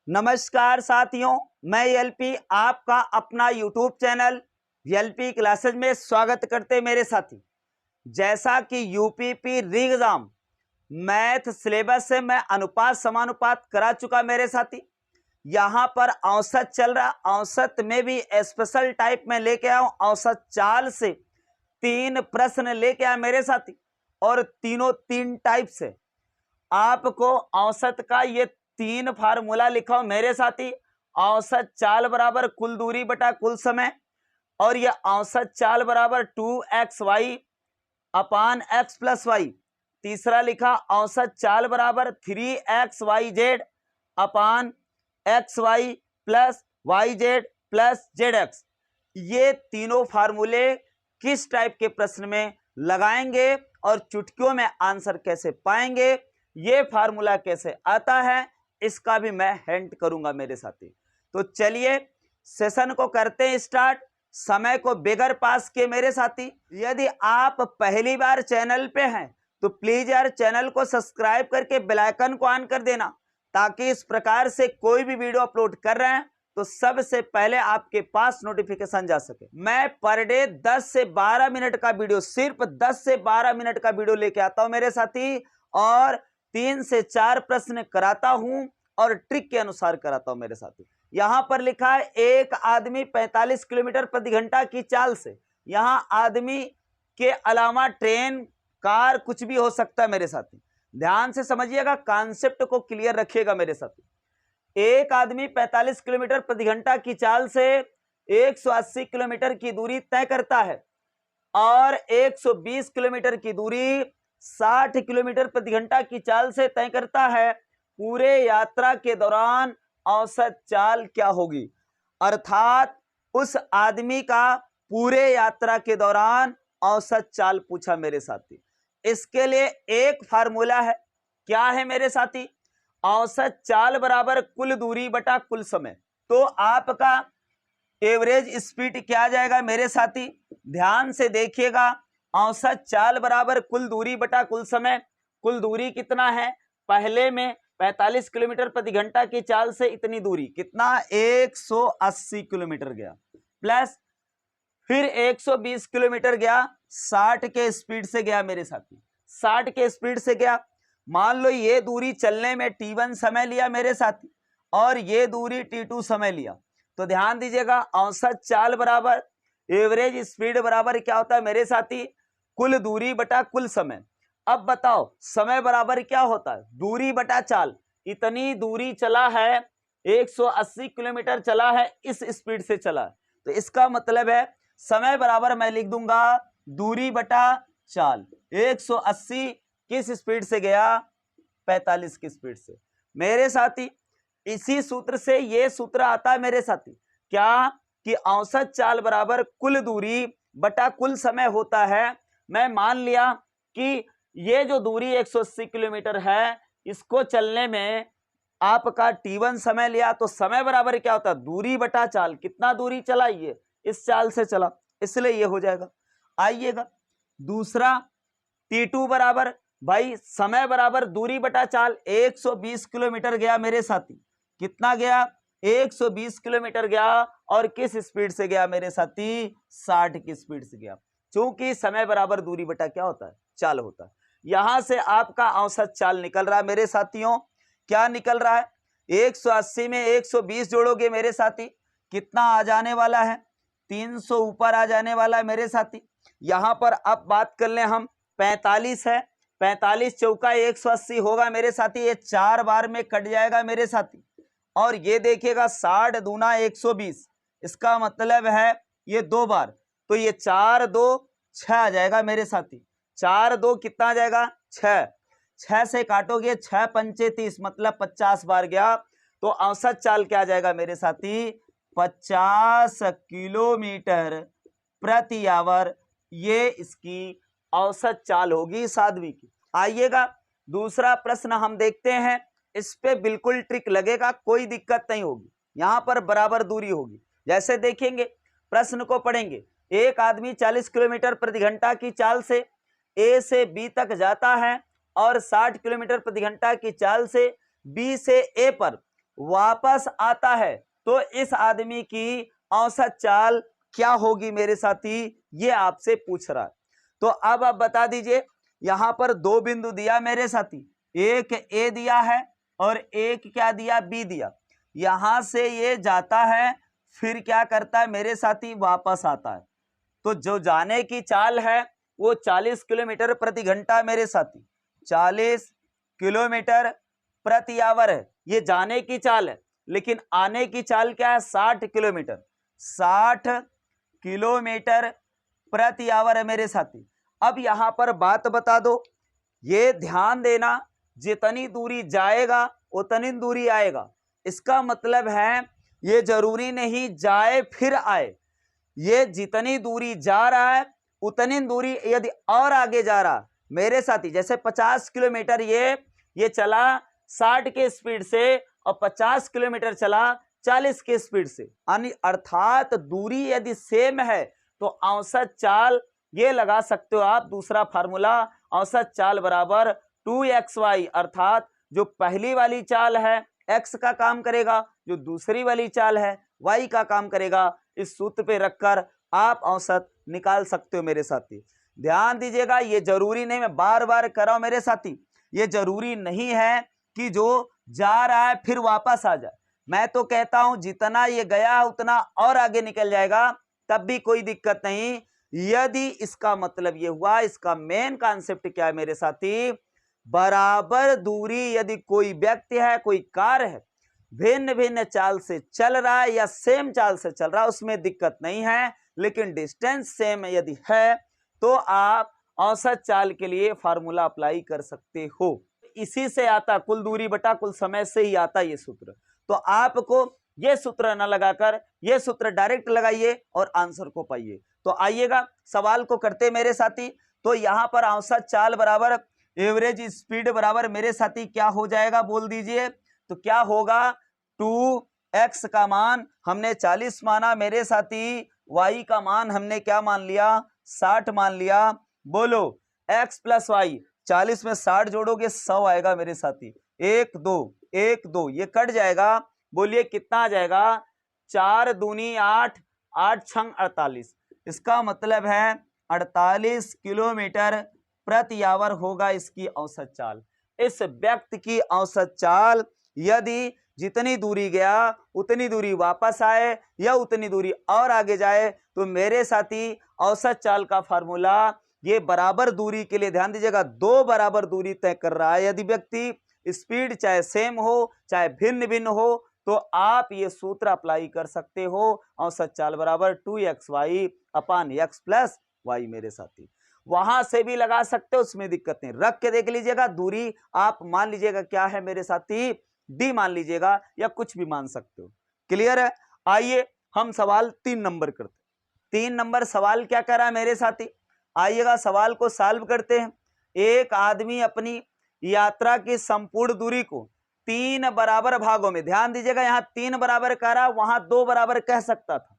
नमस्कार साथियों, मैं एलपी आपका अपना यूट्यूब चैनल एलपी क्लासेज में स्वागत करते मेरे साथी। जैसा कि यूपीपी री एग्जाम मैथ सिलेबस से मैं अनुपात समानुपात करा चुका मेरे साथी। यहाँ पर औसत चल रहा, औसत में भी स्पेशल टाइप में लेके आऊं। औसत चाल से 3 प्रश्न लेके आया मेरे साथी और तीनों 3 टाइप से। आपको औसत का ये 3 फार्मूला लिखा मेरे साथी। औसत चाल बराबर कुल दूरी बटा कुल समय, और यह औसत चाल बराबर 2xy अपान x प्लस वाई। तीसरा लिखा औसत चाल बराबर 3xyz अपान xy plus yz plus zx। ये तीनों फार्मूले किस टाइप के प्रश्न में लगाएंगे और चुटकियों में आंसर कैसे पाएंगे, ये फार्मूला कैसे आता है, इसका भी मैं हिंट करूंगा मेरे साथी। तो चलिए सेशन को करते हैं स्टार्ट, समय को बेगर पास के मेरे साथी। यदि आप पहली बार चैनल पे हैं तो प्लीज यार चैनल को सब्सक्राइब करके बेल आइकन को ऑन कर देना, ताकि इस प्रकार से कोई भी वीडियो अपलोड कर रहे हैं तो सबसे पहले आपके पास नोटिफिकेशन जा सके। मैं पर डे 10 से 12 मिनट का वीडियो, सिर्फ 10 से 12 मिनट का वीडियो लेके आता हूं मेरे साथी, और 3 से 4 प्रश्न कराता हूं और ट्रिक के अनुसार कराता हूं मेरे साथी। यहां पर लिखा है एक आदमी 45 किलोमीटर प्रति घंटा की चाल से। यहां आदमी के अलावा ट्रेन, कार, कुछ भी हो सकता है मेरे साथी। ध्यान से समझिएगा, कॉन्सेप्ट को क्लियर रखिएगा मेरे साथी। एक आदमी 45 किलोमीटर प्रति घंटा की चाल से 180 किलोमीटर की दूरी तय करता है और 120 किलोमीटर की दूरी 60 किलोमीटर प्रति घंटा की चाल से तय करता है। पूरे यात्रा के दौरान औसत चाल क्या होगी? अर्थात उस आदमी का पूरे यात्रा के दौरान औसत चाल पूछा मेरे साथी। इसके लिए एक फार्मूला है। क्या है मेरे साथी? औसत चाल बराबर कुल दूरी बटा कुल समय। तो आपका एवरेज स्पीड क्या आ जाएगा मेरे साथी? ध्यान से देखिएगा। औसत चाल बराबर कुल दूरी बटा कुल समय। कुल दूरी कितना है? पहले में 45 किलोमीटर प्रति घंटा की चाल से इतनी दूरी, कितना? 180 किलोमीटर गया, प्लस फिर 120 किलोमीटर गया, 60 के स्पीड से गया मेरे साथी, 60 के स्पीड से गया। मान लो ये दूरी चलने में t1 समय लिया मेरे साथी और ये दूरी t2 समय लिया। तो ध्यान दीजिएगा, औसत चाल बराबर एवरेज स्पीड बराबर क्या होता है मेरे साथी? कुल दूरी बटा कुल समय। अब बताओ समय बराबर क्या होता है? दूरी बटा चाल। इतनी दूरी चला है, 180 किलोमीटर चला है, इस स्पीड से चला है, तो इसका मतलब है समय बराबर मैं लिख दूंगा दूरी बटा चाल। 180 किस स्पीड से गया? 45 की स्पीड से मेरे साथी। इसी सूत्र से ये सूत्र आता है मेरे साथी, क्या? कि औसत चाल बराबर कुल दूरी बटा कुल समय होता है। मैं मान लिया कि ये जो दूरी 180 किलोमीटर है, इसको चलने में आपका t1 समय लिया, तो समय बराबर क्या होता है? दूरी बटा चाल। कितना दूरी चला? ये इस चाल से चला, इसलिए ये हो जाएगा। आइएगा दूसरा, t2 बराबर भाई समय बराबर दूरी बटा चाल। 120 किलोमीटर गया मेरे साथी, कितना गया? 120 किलोमीटर गया, और किस स्पीड से गया मेरे साथी? 60 की स्पीड से गया। क्योंकि समय बराबर दूरी बटा क्या होता है? चाल होता है। यहां से आपका औसत चाल निकल रहा है मेरे साथियों। क्या निकल रहा है? 180 में 120 जोड़ोगे मेरे साथी, कितना आ जाने वाला है? 300 ऊपर आ जाने वाला है मेरे साथी। यहां पर अब बात कर लें हम, 45 है, 45 चौका 180 होगा मेरे साथी, ये 4 बार में कट जाएगा मेरे साथी। और ये देखिएगा 60 दूना 120, इसका मतलब है ये 2 बार, तो ये 4 2 6 आ जाएगा मेरे साथी। 4 2 कितना आ जाएगा? 6। 6 से काटोगे 6 पंचे 30, मतलब 50 बार गया। तो औसत चाल क्या आ जाएगा मेरे साथी? 50 किलोमीटर प्रति आवर। ये इसकी औसत चाल होगी साध्वी की। आइएगा दूसरा प्रश्न हम देखते हैं। इस पे बिल्कुल ट्रिक लगेगा, कोई दिक्कत नहीं होगी। यहां पर बराबर दूरी होगी। जैसे देखेंगे, प्रश्न को पढ़ेंगे। एक आदमी 40 किलोमीटर प्रति घंटा की चाल से ए से बी तक जाता है और 60 किलोमीटर प्रति घंटा की चाल से बी से ए पर वापस आता है तो इस आदमी की औसत चाल क्या होगी मेरे साथी, ये आपसे पूछ रहा है। तो अब आप बता दीजिए, यहां पर दो बिंदु दिया मेरे साथी, एक ए दिया है और एक क्या दिया, बी दिया। यहां से ये जाता है, फिर क्या करता है मेरे साथी, वापस आता है। तो जो जाने की चाल है वो 40 किलोमीटर प्रति घंटा मेरे साथी, 40 किलोमीटर प्रति आवर है, ये जाने की चाल है। लेकिन आने की चाल क्या है, 60 किलोमीटर, 60 किलोमीटर प्रति आवर है मेरे साथी। अब यहां पर बात बता दो, ये ध्यान देना, जितनी दूरी जाएगा उतनी दूरी आएगा। इसका मतलब है ये जरूरी नहीं जाए फिर आए, ये जितनी दूरी जा रहा है उतनी दूरी यदि और आगे जा रहा मेरे साथी, जैसे 50 किलोमीटर ये चला 60 के स्पीड से और 50 किलोमीटर चला 40 के स्पीड से, यानी अर्थात दूरी यदि सेम है तो औसत चाल ये लगा सकते हो आप, दूसरा फार्मूला, औसत चाल बराबर 2xy, अर्थात जो पहली वाली चाल है x का काम करेगा, जो दूसरी वाली चाल है y का काम करेगा। इस सूत्र पे रखकर आप औसत निकाल सकते हो मेरे साथी। ध्यान दीजिएगा, ये जरूरी नहीं, मैं बार बार कर रहा हूं मेरे साथी, ये जरूरी नहीं है कि जो जा रहा है फिर वापस आ जाए। मैं तो कहता हूं जितना ये गया उतना और आगे निकल जाएगा, तब भी कोई दिक्कत नहीं। यदि इसका मतलब ये हुआ, इसका मेन कॉन्सेप्ट क्या है मेरे साथी, बराबर दूरी यदि कोई व्यक्ति है, कोई कार है, भिन्न भिन्न चाल से चल रहा है या सेम चाल से चल रहा है, उसमें दिक्कत नहीं है। लेकिन डिस्टेंस सेम यदि है तो आप औसत चाल के लिए फार्मूला अप्लाई कर सकते हो। इसी से आता, कुल दूरी बटा कुल समय से ही आता ये सूत्र। तो आपको ये सूत्र न लगाकर ये सूत्र डायरेक्ट लगाइए और आंसर को पाइए। तो आइएगा सवाल को करते मेरे साथी। तो यहां पर औसत चाल बराबर एवरेज स्पीड बराबर मेरे साथी क्या हो जाएगा, बोल दीजिए। तो क्या होगा, 2x का मान हमने 40 माना मेरे साथी, y का मान हमने क्या मान लिया, 60 मान लिया। बोलो x प्लस वाई, 40 में 60 जोड़ोगे 100 आएगा मेरे साथी, 1 2 1 2 ये कट जाएगा। बोलिए कितना आ जाएगा, 4 दूनी 8, 8 छंग 48। इसका मतलब है 48 किलोमीटर प्रति आवर होगा इसकी औसत चाल। इस व्यक्ति की औसत चाल यदि जितनी दूरी गया उतनी दूरी वापस आए या उतनी दूरी और आगे जाए, तो मेरे साथी औसत चाल का फार्मूला ये बराबर दूरी के लिए ध्यान दीजिएगा, दो बराबर दूरी तय कर रहा है। यदि व्यक्ति स्पीड चाहे सेम हो चाहे भिन्न भिन्न हो तो आप ये सूत्र अप्लाई कर सकते हो, औसत चाल बराबर 2xy अपान x प्लस वाई मेरे साथी। वहां से भी लगा सकते हो, उसमें दिक्कत नहीं, रख के देख लीजिएगा। दूरी आप मान लीजिएगा क्या है मेरे साथी, डी मान लीजिएगा या कुछ भी मान सकते हो। क्लियर है। आइए हम सवाल 3 नंबर करते। 3 नंबर सवाल क्या कर रहा है मेरे साथी, आइएगा सवाल को सॉल्व करते हैं। एक आदमी अपनी यात्रा की संपूर्ण दूरी को 3 बराबर भागों में, ध्यान दीजिएगा यहां 3 बराबर कह रहा, वहां 2 बराबर कह सकता था।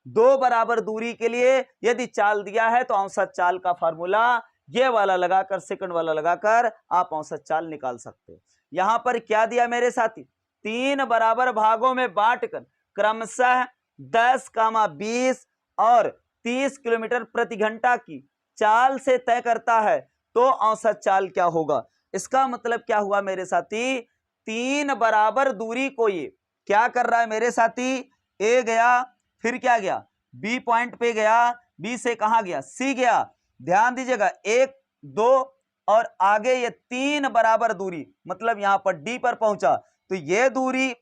2 बराबर दूरी के लिए यदि चाल दिया है तो औसत चाल का फार्मूला ये वाला लगाकर, सेकंड वाला लगाकर आप औसत चाल निकाल सकते हो। यहां पर क्या दिया मेरे साथी, 3 बराबर भागों में बांटकर क्रमशः 10, 20 और 30 किलोमीटर प्रति घंटा की चाल से तय करता है तो औसत चाल क्या होगा। इसका मतलब क्या हुआ मेरे साथी, 3 बराबर दूरी को ये क्या कर रहा है मेरे साथी, ए गया, फिर क्या गया, बी पॉइंट पे गया, बी से कहां गया, सी गया। ध्यान दीजिएगा 1 2 और आगे ये 3 बराबर दूरी, मतलब यहां पर डी पर पहुंचा तो ये दूरी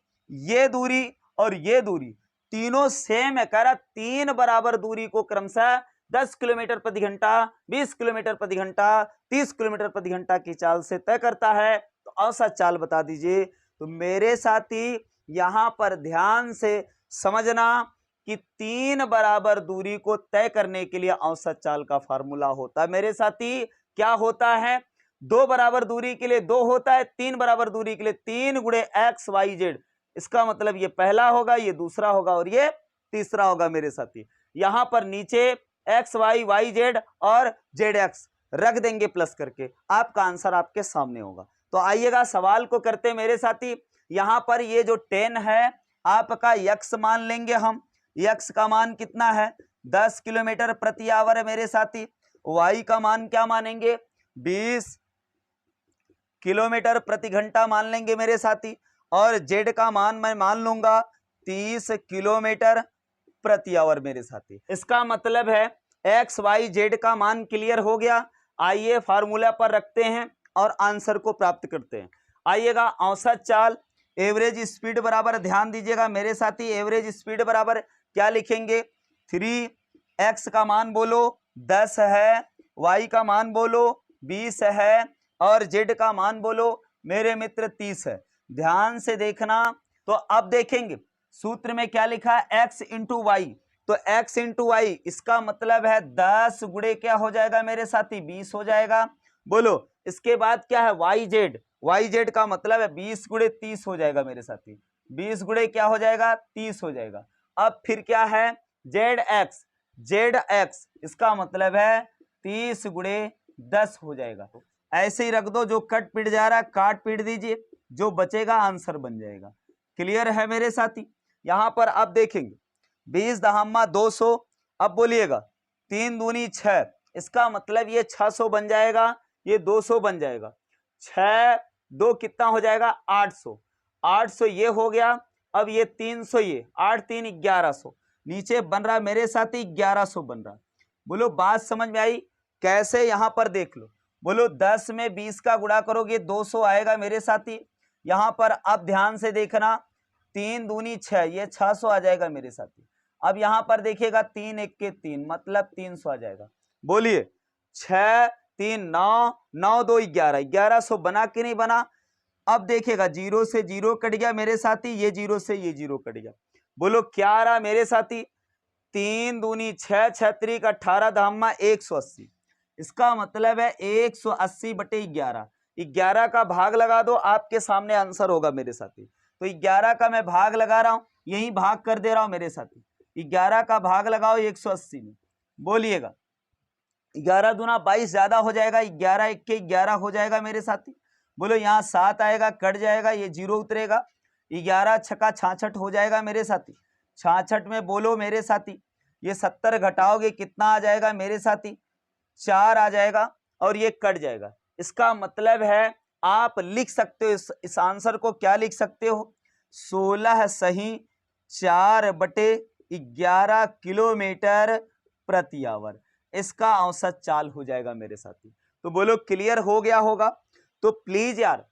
और ये दूरी तीनों सेम है। कह रहा 3 बराबर दूरी को क्रमशः 10 किलोमीटर प्रति घंटा, 20 किलोमीटर प्रति घंटा, 30 किलोमीटर प्रति घंटा की चाल से तय करता है तो औसत चाल बता दीजिए। तो मेरे साथी यहां पर ध्यान से समझना कि 3 बराबर दूरी को तय करने के लिए औसत चाल का फार्मूला होता है मेरे साथी, क्या होता है, 2 बराबर दूरी के लिए 2 होता है, 3 बराबर दूरी के लिए 3 गुणे एक्स वाई जेड। इसका मतलब ये पहला होगा, ये दूसरा होगा और ये तीसरा होगा मेरे साथी। यहां पर नीचे एक्स वाई, वाई जेड और जेड एक्स रख देंगे प्लस करके, आपका आंसर आपके सामने होगा। तो आइएगा सवाल को करते मेरे साथी। यहाँ पर ये जो 10 है आपका यक्स मान लेंगे हम। यक्स का मान कितना है 10 किलोमीटर प्रति आवर है मेरे साथी। वाई का मान क्या मानेंगे 20 किलोमीटर प्रति घंटा मान लेंगे मेरे साथी। और जेड का मान मैं मान लूंगा 30 किलोमीटर प्रति आवर मेरे साथी। इसका मतलब है एक्स वाई जेड का मान क्लियर हो गया। आइए फार्मूला पर रखते हैं और आंसर को प्राप्त करते हैं। आइएगा औसत चाल एवरेज स्पीड बराबर, ध्यान दीजिएगा मेरे साथी, एवरेज स्पीड बराबर क्या लिखेंगे 3x का मान बोलो 10 है, y का मान बोलो 20 है और z का मान बोलो मेरे मित्र 30 है। ध्यान से देखना। तो अब देखेंगे सूत्र में क्या लिखा है x इंटू वाई। तो x इंटू वाई इसका मतलब है 10 गुणे क्या हो जाएगा मेरे साथी 20 हो जाएगा। बोलो इसके बाद क्या है वाई जेड का मतलब है 20 गुणे 30 हो जाएगा मेरे साथी। 20 गुणे क्या हो जाएगा 30 हो जाएगा। अब फिर क्या है जेड एक्स इसका मतलब है 30 गुणे 10 हो जाएगा। ऐसे ही रख दो, जो कट पिट जा रहा है काट पीट दीजिए, जो बचेगा आंसर बन जाएगा। क्लियर है मेरे साथी। यहां पर अब देखेंगे 20 दहम्मा 200। अब बोलिएगा 3 दूनी 6, इसका मतलब ये 600 बन जाएगा, ये 200 बन जाएगा। 6 2 कितना हो जाएगा 800, 800 ये हो गया। अब ये 300, ये 8 3 1100, नीचे बन रहा मेरे साथी 1100 बन रहा। बोलो बात समझ में आई कैसे? यहां पर देख लो। बोलो 10 में 20 का गुणा करोगे 200 आएगा मेरे साथी। यहां पर अब ध्यान से देखना 3 दूनी 6, ये 600 आ जाएगा मेरे साथी। अब यहां पर देखिएगा 3 1 के 3 मतलब 300 आ जाएगा। बोलिए 6 3 9 9 2 11, 1100 बना कि नहीं बना? अब देखिएगा 0 से 0 कट गया मेरे साथी, ये 0 से ये 0 कट गया। बोलो क्या आ रहा मेरे साथी 3 दूनी 6 6 3 18 दहम्मा 180। इसका मतलब है 180 बटे 11। 11 का भाग लगा दो, आपके सामने आंसर होगा मेरे साथी। तो 11 का मैं भाग लगा रहा हूं, यही भाग कर दे रहा हूं मेरे साथी। 11 का भाग लगाओ 180 में। बोलिएगा 11 दूना 22 ज्यादा हो जाएगा, 11 1 के 11 हो जाएगा मेरे साथी। बोलो यहाँ 7 आएगा कट जाएगा, ये 0 उतरेगा। 11 छक्का 66 हो जाएगा मेरे साथी। 66 में बोलो मेरे साथी ये 70 घटाओगे कितना आ जाएगा मेरे साथी 4 आ जाएगा और ये कट जाएगा। इसका मतलब है आप लिख सकते हो इस आंसर को, क्या लिख सकते हो 16 सही 4 बटे 11 किलोमीटर प्रति आवर। इसका औसत चाल हो जाएगा मेरे साथी। तो बोलो क्लियर हो गया होगा। तो प्लीज यार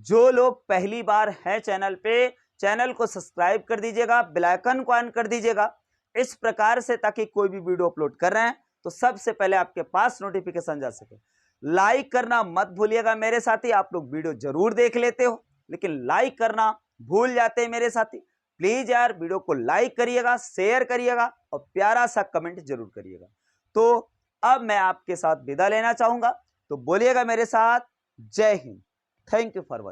जो लोग पहली बार है चैनल पे, चैनल को सब्सक्राइब कर दीजिएगा, बेल आइकन को ऑन कर दीजिएगा इस प्रकार से, ताकि कोई भी वीडियो अपलोड कर रहे हैं तो सबसे पहले आपके पास नोटिफिकेशन जा सके। लाइक करना मत भूलिएगा मेरे साथी। आप लोग वीडियो जरूर देख लेते हो लेकिन लाइक करना भूल जाते हैं मेरे साथी। प्लीज यार वीडियो को लाइक करिएगा, शेयर करिएगा और प्यारा सा कमेंट जरूर करिएगा। तो अब मैं आपके साथ विदा लेना चाहूंगा, तो बोलिएगा मेरे साथ जय Hind. Thank you for watching.